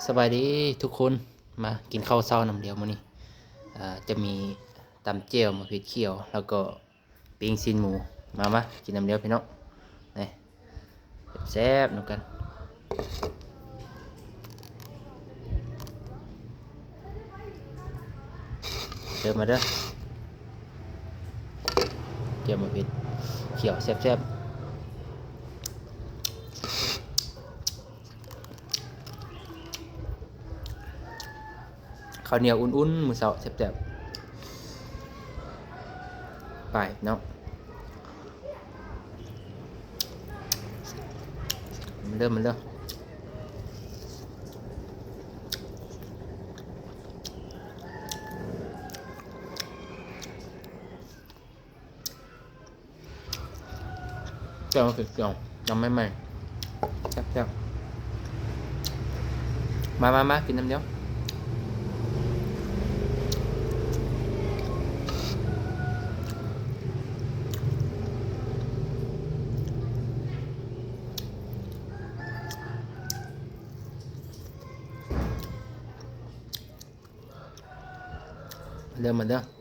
สบายดีทุกคนมากินข้าวเช้าน้ำเดียวมื้อนี้จะมีตำเจียวมะเขือเขียวแล้วก็ปิ้งซีนหมูมากินน้ำเดียวพี่น้องนี่แซ่บๆนำกันเดินมาเด้อเจียวมะเขือเขียวแซ่บๆข้าวเหนียวอุ่นๆมื้อเช้าแซ่บๆไปเนาะมันเริ่มเจียวมะเขือเขียวยังไม่ใหม่แซ่บๆมากินน้ำเดียวเริ่มมาเด้อ